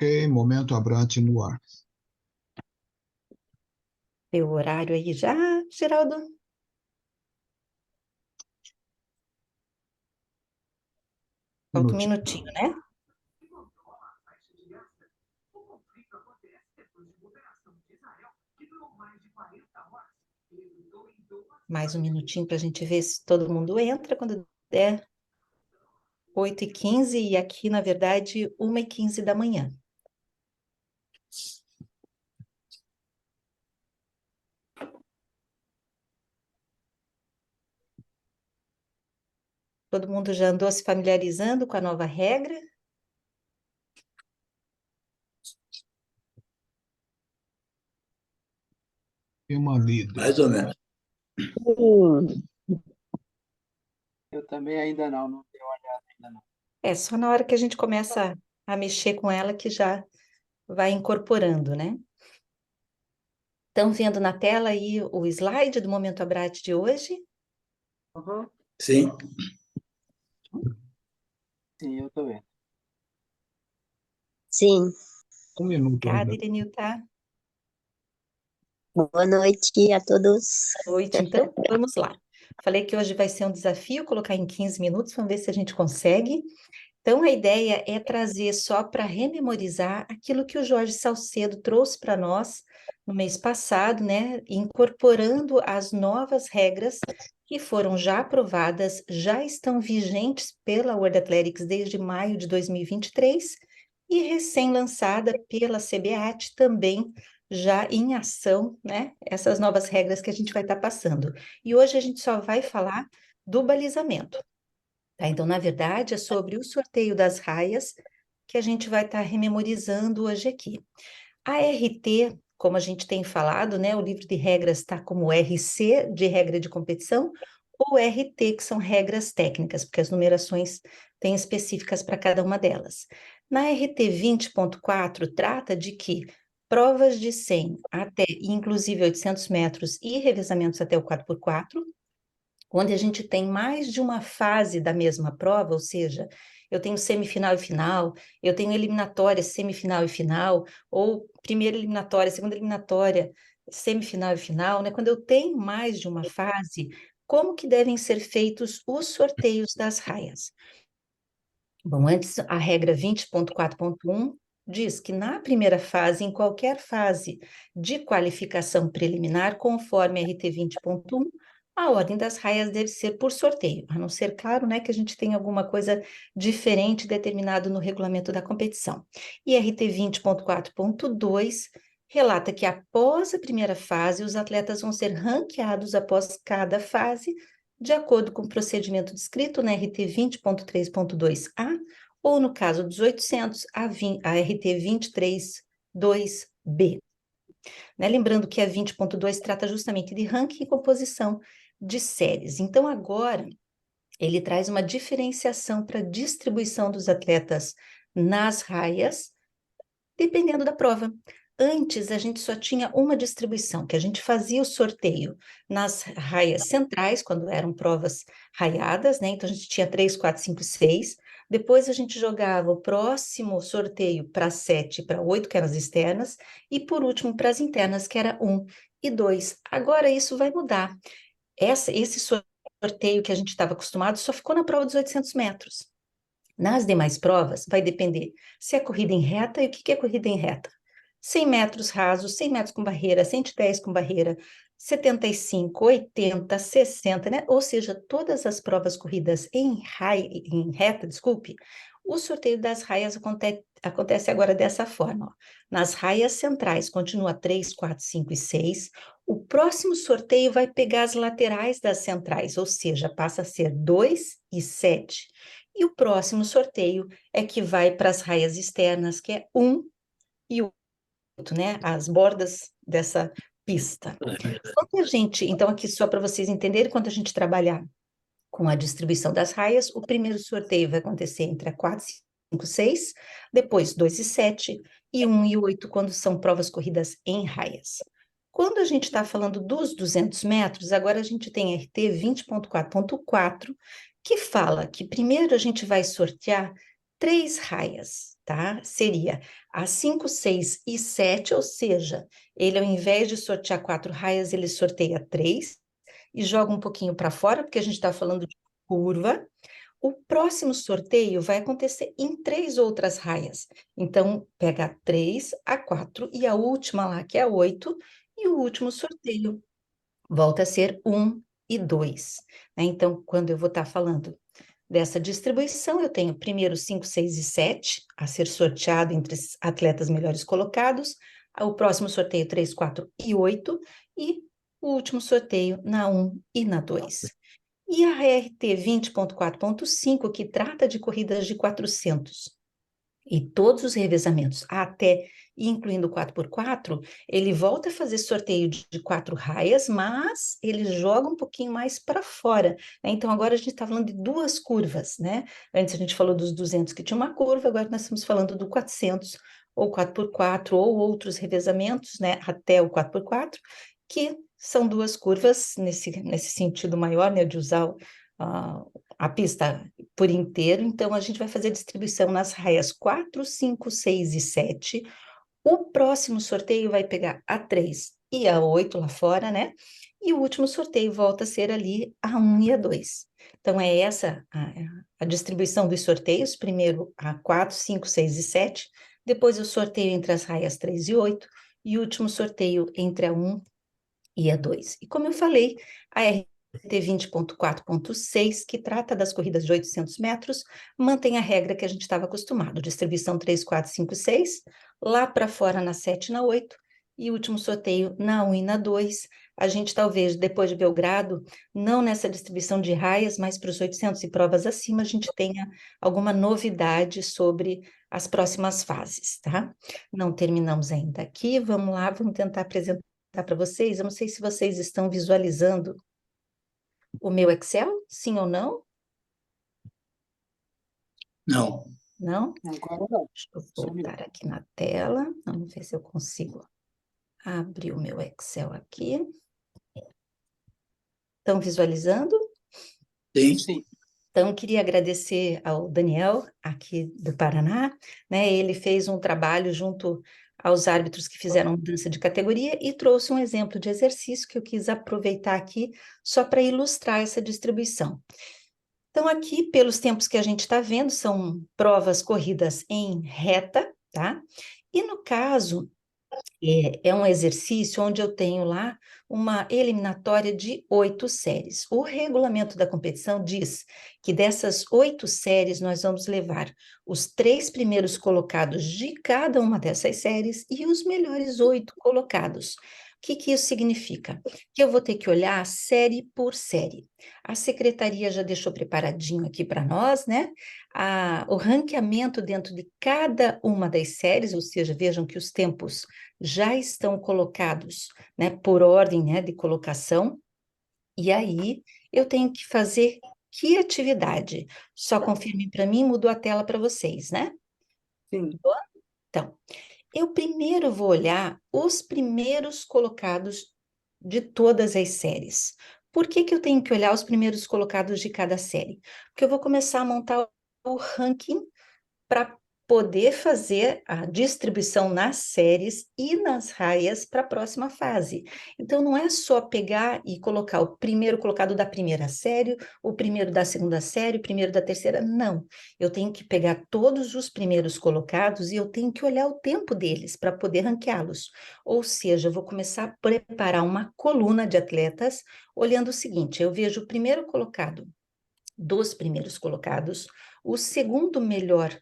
Ok, momento Abrantes no ar. Deu o horário aí já, Geraldo? Falta um Minutinho. minutinho, né? Mais um minutinho para a gente ver se todo mundo entra quando der 8h15 e aqui, na verdade, 1h15 da manhã. Todo mundo já andou se familiarizando com a nova regra? E uma lida. Mais ou menos. Eu também ainda não dei uma olhada ainda não. É só na hora que a gente começa a mexer com ela que já vai incorporando, né? Estão vendo na tela aí o slide do Momento Abrat de hoje? Uhum. Sim. Sim, eu tô vendo. Sim, Um minuto Cada ainda. Irenil tá? boa noite a todos. Noite, então vamos lá. Falei que hoje vai ser um desafio colocar em 15 minutos, vamos ver se a gente consegue. Então, a ideia é trazer só para rememorizar aquilo que o Jorge Salcedo trouxe para nós no mês passado, né? Incorporando as novas regras que foram já aprovadas, já estão vigentes pela World Athletics desde maio de 2023 e recém-lançada pela CBAT também já em ação, né? Essas novas regras que a gente vai estar passando. E hoje a gente só vai falar do balizamento. Tá? Então, na verdade, é sobre o sorteio das raias que a gente vai estar rememorizando hoje aqui. A RT, como a gente tem falado, né, o livro de regras está como RC, de regra de competição, ou RT, que são regras técnicas, porque as numerações têm específicas para cada uma delas. Na RT 20.4, trata de que provas de 100 até, inclusive 800 metros e revezamentos até o 4x4, onde a gente tem mais de uma fase da mesma prova, ou seja, eu tenho semifinal e final, eu tenho eliminatória, semifinal e final, ou primeira eliminatória, segunda eliminatória, semifinal e final, né? Quando eu tenho mais de uma fase, como que devem ser feitos os sorteios das raias? Bom, antes a regra 20.4.1 diz que na primeira fase, em qualquer fase de qualificação preliminar, conforme RT 20.1, a ordem das raias deve ser por sorteio, a não ser, claro, né, que a gente tenha alguma coisa diferente determinado no regulamento da competição. E RT 20.4.2 relata que após a primeira fase, os atletas vão ser ranqueados após cada fase, de acordo com o procedimento descrito na RT 20.3.2A, ou no caso dos 800, a RT 23.2B. Né? Lembrando que a 20.2 trata justamente de ranking e composição de séries. Então, agora, ele traz uma diferenciação para a distribuição dos atletas nas raias, dependendo da prova. Antes, a gente só tinha uma distribuição, que a gente fazia o sorteio nas raias centrais, quando eram provas raiadas, né? Então, a gente tinha 3, 4, 5, 6. Depois, a gente jogava o próximo sorteio para 7 e para 8, que eram as externas. E, por último, para as internas, que era 1 e 2. Agora, isso vai mudar. Esse sorteio que a gente estava acostumado só ficou na prova dos 800 metros. Nas demais provas, vai depender se é corrida em reta e o que é corrida em reta. 100 metros rasos, 100 metros com barreira, 110 com barreira, 75, 80, 60, né? Ou seja, todas as provas corridas em reta, desculpe, o sorteio das raias acontece agora dessa forma. Ó. Nas raias centrais, continua 3, 4, 5 e 6. O próximo sorteio vai pegar as laterais das centrais, ou seja, passa a ser 2 e 7. E o próximo sorteio é que vai para as raias externas, que é 1 e 8, né? As bordas dessa pista. Quando a gente, então, aqui só para vocês entenderem, quando a gente trabalhar com a distribuição das raias, o primeiro sorteio vai acontecer entre a 4, 5, 6, depois 2 e 7, e 1 e 8, quando são provas corridas em raias. Quando a gente está falando dos 200 metros, agora a gente tem RT 20.4.4, que fala que primeiro a gente vai sortear 3 raias, tá? Seria a 5, 6 e 7, ou seja, ele ao invés de sortear 4 raias, ele sorteia 3 e joga um pouquinho para fora, porque a gente está falando de curva. O próximo sorteio vai acontecer em 3 outras raias. Então, pega a 3, a 4 e a última lá, que é a 8, e o último sorteio volta a ser 1 e 2. Né? Então, quando eu vou estar falando dessa distribuição, eu tenho primeiro 5, 6 e 7 a ser sorteado entre os atletas melhores colocados, o próximo sorteio 3, 4 e 8, e o último sorteio na 1 e na 2. E a RT 20.4.5, que trata de corridas de 400, e todos os revezamentos, até incluindo o 4x4, ele volta a fazer sorteio de 4 raias, mas ele joga um pouquinho mais para fora. Né? Então, agora a gente está falando de 2 curvas, né? Antes a gente falou dos 200 que tinha uma curva, agora nós estamos falando do 400, ou 4x4, ou outros revezamentos, né? Até o 4x4, que são 2 curvas nesse sentido maior, né? De usar a pista por inteiro. Então, a gente vai fazer distribuição nas raias 4, 5, 6 e 7. O próximo sorteio vai pegar a 3 e a 8 lá fora, né? E o último sorteio volta a ser ali a 1 e a 2. Então, é essa a distribuição dos sorteios. Primeiro a 4, 5, 6 e 7. Depois o sorteio entre as raias 3 e 8. E o último sorteio entre a 1 e a 2. E como eu falei, a RT 20.4.6, que trata das corridas de 800 metros, mantém a regra que a gente estava acostumado, distribuição 3, 4, 5, 6, lá para fora na 7 e na 8, e último sorteio na 1 e na 2. A gente talvez, depois de Belgrado, não nessa distribuição de raias, mas para os 800 e provas acima, a gente tenha alguma novidade sobre as próximas fases, tá? Não terminamos ainda aqui, vamos lá, vamos tentar apresentar para vocês. Eu não sei se vocês estão visualizando o meu Excel, sim ou não? Não. Não? Agora não. Deixa eu Sumiu. voltar aqui na tela. Vamos ver se eu consigo abrir o meu Excel aqui. Estão visualizando? Tem. Sim. Então, queria agradecer ao Daniel, aqui do Paraná, né? Ele fez um trabalho junto aos árbitros que fizeram mudança de categoria e trouxe um exemplo de exercício que eu quis aproveitar aqui só para ilustrar essa distribuição. Então, aqui, pelos tempos que a gente está vendo, são provas corridas em reta, tá? E no caso, é um exercício onde eu tenho lá uma eliminatória de 8 séries. O regulamento da competição diz que dessas 8 séries nós vamos levar os 3 primeiros colocados de cada uma dessas séries e os melhores 8 colocados. O que isso significa? Que eu vou ter que olhar série por série. A secretaria já deixou preparadinho aqui para nós, né? O ranqueamento dentro de cada uma das séries, ou seja, vejam que os tempos já estão colocados, né, por ordem, né, de colocação, e aí eu tenho que fazer que atividade? Só confirme para mim, mudou a tela para vocês, né? Sim. Então, eu primeiro vou olhar os primeiros colocados de todas as séries. Por que eu tenho que olhar os primeiros colocados de cada série? Porque eu vou começar a montar o ranking para poder fazer a distribuição nas séries e nas raias para a próxima fase. Então, não é só pegar e colocar o primeiro colocado da primeira série, o primeiro da segunda série, o primeiro da terceira, não. Eu tenho que pegar todos os primeiros colocados e eu tenho que olhar o tempo deles para poder ranqueá-los. Ou seja, eu vou começar a preparar uma coluna de atletas olhando o seguinte, eu vejo o primeiro colocado dos primeiros colocados, o segundo melhor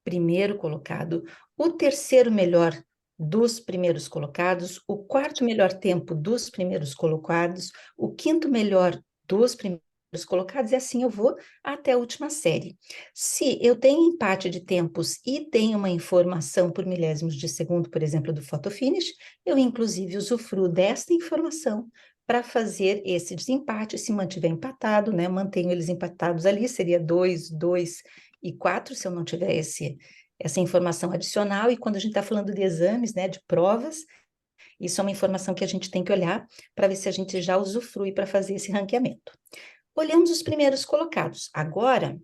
primeiro colocado, o terceiro melhor dos primeiros colocados, o quarto melhor tempo dos primeiros colocados, o quinto melhor dos primeiros colocados, e assim eu vou até a última série. Se eu tenho empate de tempos e tenho uma informação por milésimos de segundo, por exemplo, do photofinish, eu inclusive usufruo desta informação para fazer esse desempate. Se mantiver empatado, né, mantenho eles empatados ali, seria 2, 2 e 4, se eu não tiver essa informação adicional. E quando a gente está falando de exames, né, de provas, isso é uma informação que a gente tem que olhar para ver se a gente já usufrui para fazer esse ranqueamento. Olhamos os primeiros colocados. Agora,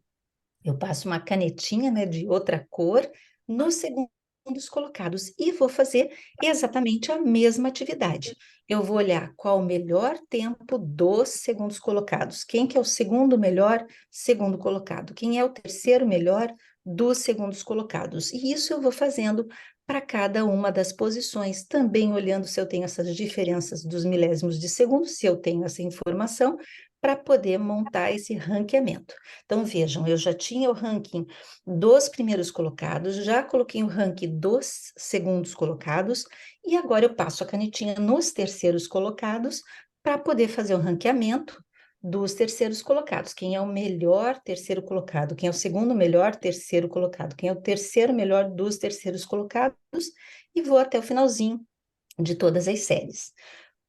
eu passo uma canetinha, né, de outra cor nos segundos colocados e vou fazer exatamente a mesma atividade. Eu vou olhar qual o melhor tempo dos segundos colocados. Quem que é o segundo melhor segundo colocado? Quem é o terceiro melhor dos segundos colocados? E isso eu vou fazendo para cada uma das posições, também olhando se eu tenho essas diferenças dos milésimos de segundo, se eu tenho essa informação, para poder montar esse ranqueamento. Então, vejam, eu já tinha o ranking dos primeiros colocados, já coloquei o ranking dos segundos colocados, e agora eu passo a canetinha nos terceiros colocados para poder fazer o ranqueamento dos terceiros colocados. Quem é o melhor terceiro colocado? Quem é o segundo melhor terceiro colocado? Quem é o terceiro melhor dos terceiros colocados? E vou até o finalzinho de todas as séries.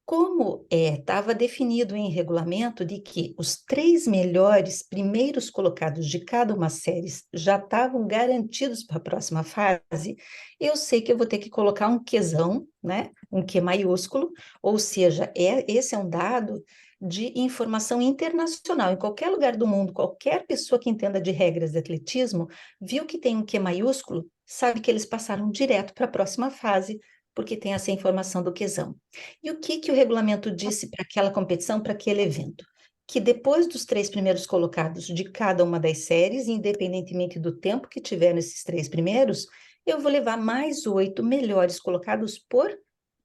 Como estava definido em regulamento de que os 3 melhores primeiros colocados de cada uma série já estavam garantidos para a próxima fase, eu sei que eu vou ter que colocar um Qzão, né? Um Q maiúsculo, ou seja, esse é um dado de informação internacional. Em qualquer lugar do mundo, qualquer pessoa que entenda de regras de atletismo, viu que tem um Q maiúsculo, sabe que eles passaram direto para a próxima fase, porque tem essa informação do Qzão. E o que o regulamento disse para aquela competição, para aquele evento? Que depois dos 3 primeiros colocados de cada uma das séries, independentemente do tempo que tiver nesses 3 primeiros, eu vou levar mais 8 melhores colocados por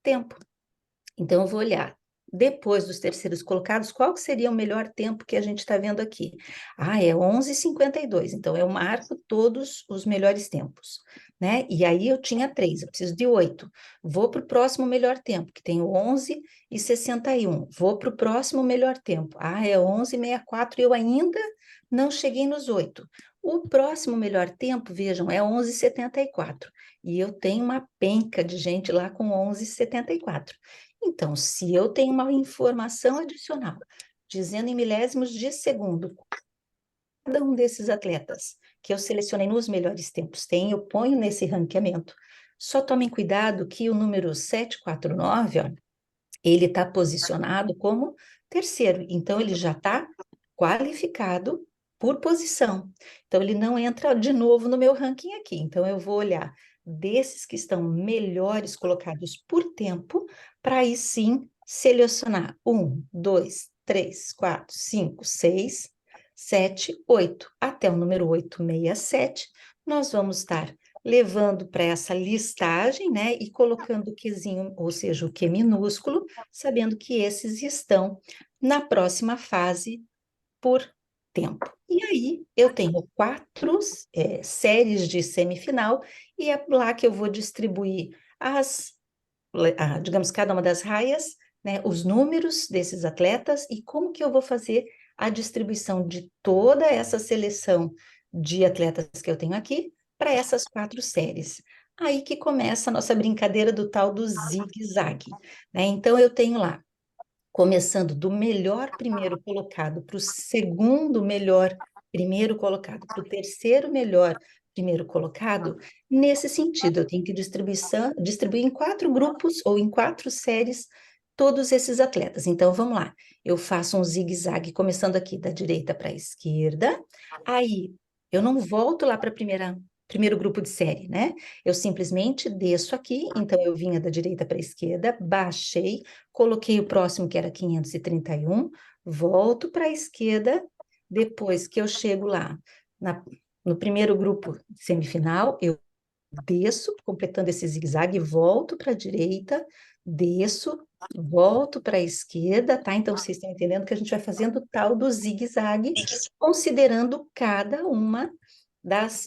tempo. Então, eu vou olhar, depois dos terceiros colocados, qual que seria o melhor tempo que a gente está vendo aqui? Ah, é 11:52, então eu marco todos os melhores tempos, né? E aí eu tinha 3, eu preciso de 8. Vou para o próximo melhor tempo, que tem o 11:61. Vou para o próximo melhor tempo. Ah, é 11:64 e eu ainda não cheguei nos 8. O próximo melhor tempo, vejam, é 11:74. E eu tenho uma penca de gente lá com 11:74. Então, se eu tenho uma informação adicional dizendo em milésimos de segundo cada um desses atletas que eu selecionei nos melhores tempos tem, eu ponho nesse ranqueamento. Só tomem cuidado que o número 749, ó, ele está posicionado como terceiro, então ele já está qualificado por posição. Então ele não entra de novo no meu ranking aqui. Então eu vou olhar desses que estão melhores colocados por tempo, para aí sim selecionar 1, 2, 3, 4, 5, 6, 7, 8. Até o número 867, nós vamos estar levando para essa listagem, né, e colocando o Qzinho, ou seja, o Q minúsculo, sabendo que esses estão na próxima fase por tempo. E aí eu tenho 4 séries de semifinal, e é lá que eu vou distribuir digamos, cada uma das raias, né, os números desses atletas e como que eu vou fazer a distribuição de toda essa seleção de atletas que eu tenho aqui para essas 4 séries. Aí que começa a nossa brincadeira do tal do zigue-zague, né? Então eu tenho lá, começando do melhor primeiro colocado para o segundo melhor primeiro colocado, para o terceiro melhor primeiro colocado, nesse sentido, eu tenho que distribuir em 4 grupos ou em 4 séries todos esses atletas. Então, vamos lá, eu faço um zigue-zague, começando aqui da direita para a esquerda, aí eu não volto lá para primeiro grupo de série, né? Eu simplesmente desço aqui, então eu vinha da direita para a esquerda, baixei, coloquei o próximo, que era 531, volto para a esquerda, depois que eu chego lá no primeiro grupo semifinal, eu desço, completando esse zigue-zague, volto para a direita, desço, volto para a esquerda, tá? Então, vocês estão entendendo que a gente vai fazendo o tal do zigue-zague, considerando cada uma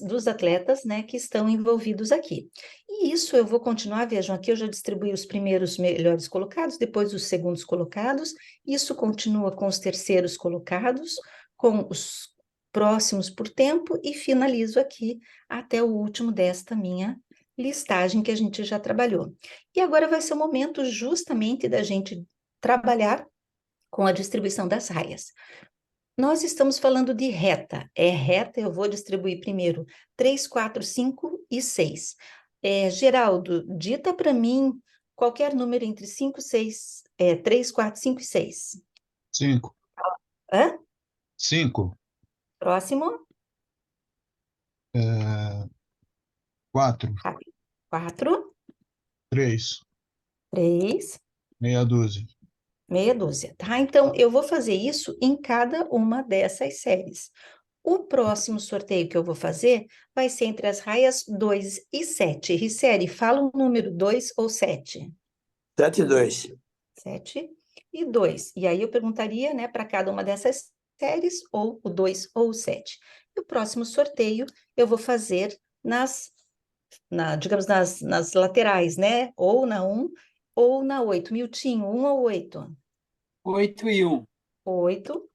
dos atletas, né, que estão envolvidos aqui. E isso eu vou continuar, vejam, aqui eu já distribuí os primeiros melhores colocados, depois os segundos colocados, isso continua com os terceiros colocados, com os próximos por tempo, e finalizo aqui até o último desta minha listagem que a gente já trabalhou. E agora vai ser o momento justamente da gente trabalhar com a distribuição das raias. Nós estamos falando de reta. É reta, eu vou distribuir primeiro 3, 4, 5 e 6. Geraldo, dita para mim qualquer número entre 5, 6, 3, 4, 5 e 6. 5. Hã? 5. Próximo? 4, Rápido. 4, 3, 3, meia dúzia. meia dúzia, tá? Então, eu vou fazer isso em cada uma dessas séries. O próximo sorteio que eu vou fazer vai ser entre as raias 2 e 7. Riceli, fala o número 2 ou 7? 7 e 2. 7 e 2. E aí eu perguntaria, né, para cada uma dessas séries, ou o 2 ou o 7. E o próximo sorteio eu vou fazer digamos, nas laterais, né? Ou na 1 ou na 8. Miltinho, 1 ou 8? 8 e 1. 8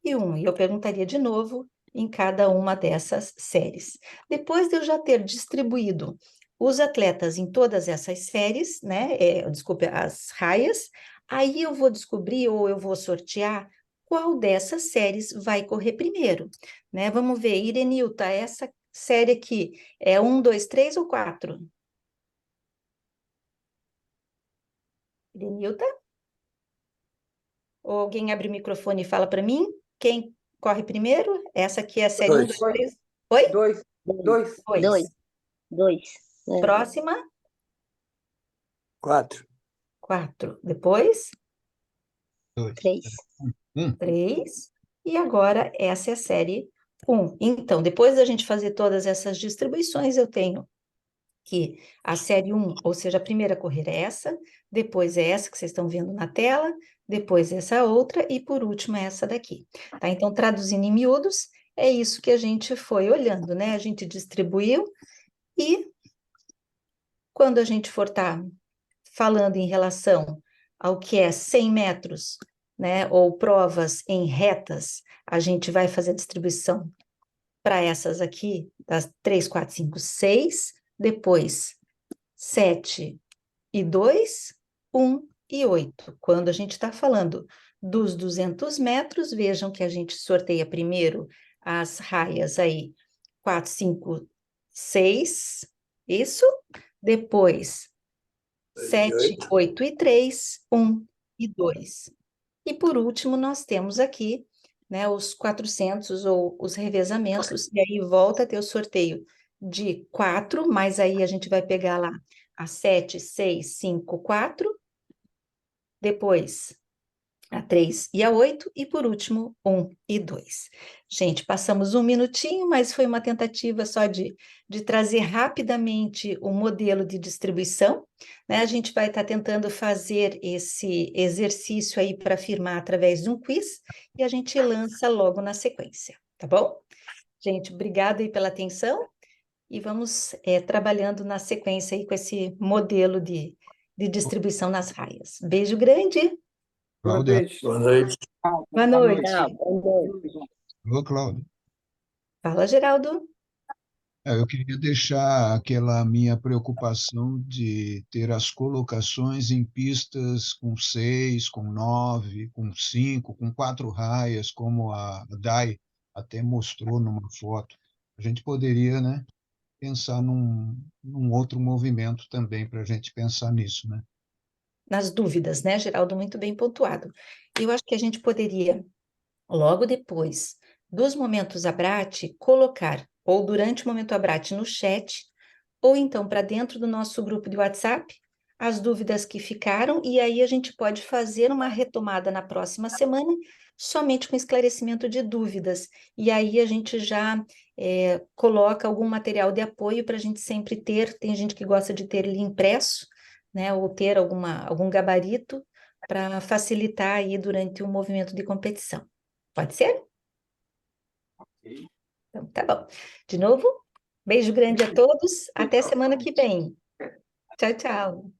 e 1. E eu perguntaria de novo em cada uma dessas séries. Depois de eu já ter distribuído os atletas em todas essas séries, né? Desculpe, as raias, aí eu vou descobrir ou eu vou sortear qual dessas séries vai correr primeiro, né? Vamos ver, Irenilta, essa série aqui é 1, 2, 3 ou 4? Irenilta? Ou alguém abre o microfone e fala para mim? Quem corre primeiro? Essa aqui é a série 1, 2, 3. Oi? 2, 2, 2. 2, 2, Próxima, 4. 4. Depois, 2, 3. 1. 3. E agora, essa é a série 1. Então, depois da gente fazer todas essas distribuições, eu tenho que a série 1, ou seja, a primeira a correr é essa, depois é essa que vocês estão vendo na tela, depois essa outra e, por último, essa daqui. Tá? Então, traduzindo em miúdos, é isso que a gente foi olhando, né? A gente distribuiu e quando a gente for estar falando em relação ao que é 100 metros, né, ou provas em retas, a gente vai fazer a distribuição para essas aqui, das 3, 4, 5, 6, depois 7 e 2, 1 e 8. Quando a gente está falando dos 200 metros, vejam que a gente sorteia primeiro as raias aí, 4, 5, 6, isso, depois 7, 8 e 3, 1 e 2. E por último, nós temos aqui, né, os 400 ou os revezamentos, e aí volta a ter o sorteio de 4, mas aí a gente vai pegar lá a 7, 6, 5, 4, depois a 3 e a 8, e por último, 1 e 2. Gente, passamos um minutinho, mas foi uma tentativa só de trazer rapidamente o modelo de distribuição, né? A gente vai estar tentando fazer esse exercício aí para afirmar através de um quiz, e a gente lança logo na sequência, tá bom? Gente, obrigada aí pela atenção, e vamos trabalhando na sequência aí com esse modelo de distribuição nas raias. Beijo grande! Boa Cláudia. noite. Boa noite. Boa noite. Tchau, boa noite. Alô, Cláudia. Fala, Geraldo. Eu queria deixar aquela minha preocupação de ter as colocações em pistas com 6, com 9, com 5, com 4 raias, como a Dai até mostrou numa foto. A gente poderia, né, pensar num outro movimento também para a gente pensar nisso, né? Nas dúvidas, né, Geraldo? Muito bem pontuado. Eu acho que a gente poderia, logo depois dos momentos Abrat, colocar, ou durante o momento Abrat no chat, ou então para dentro do nosso grupo de WhatsApp, as dúvidas que ficaram, e aí a gente pode fazer uma retomada na próxima semana, somente com esclarecimento de dúvidas. E aí a gente já coloca algum material de apoio para a gente sempre ter, tem gente que gosta de ter ele impresso, né, ou ter algum gabarito para facilitar aí durante o movimento de competição. Pode ser? Ok. Então, tá bom. De novo, beijo grande a todos. Até semana que vem. Tchau, tchau.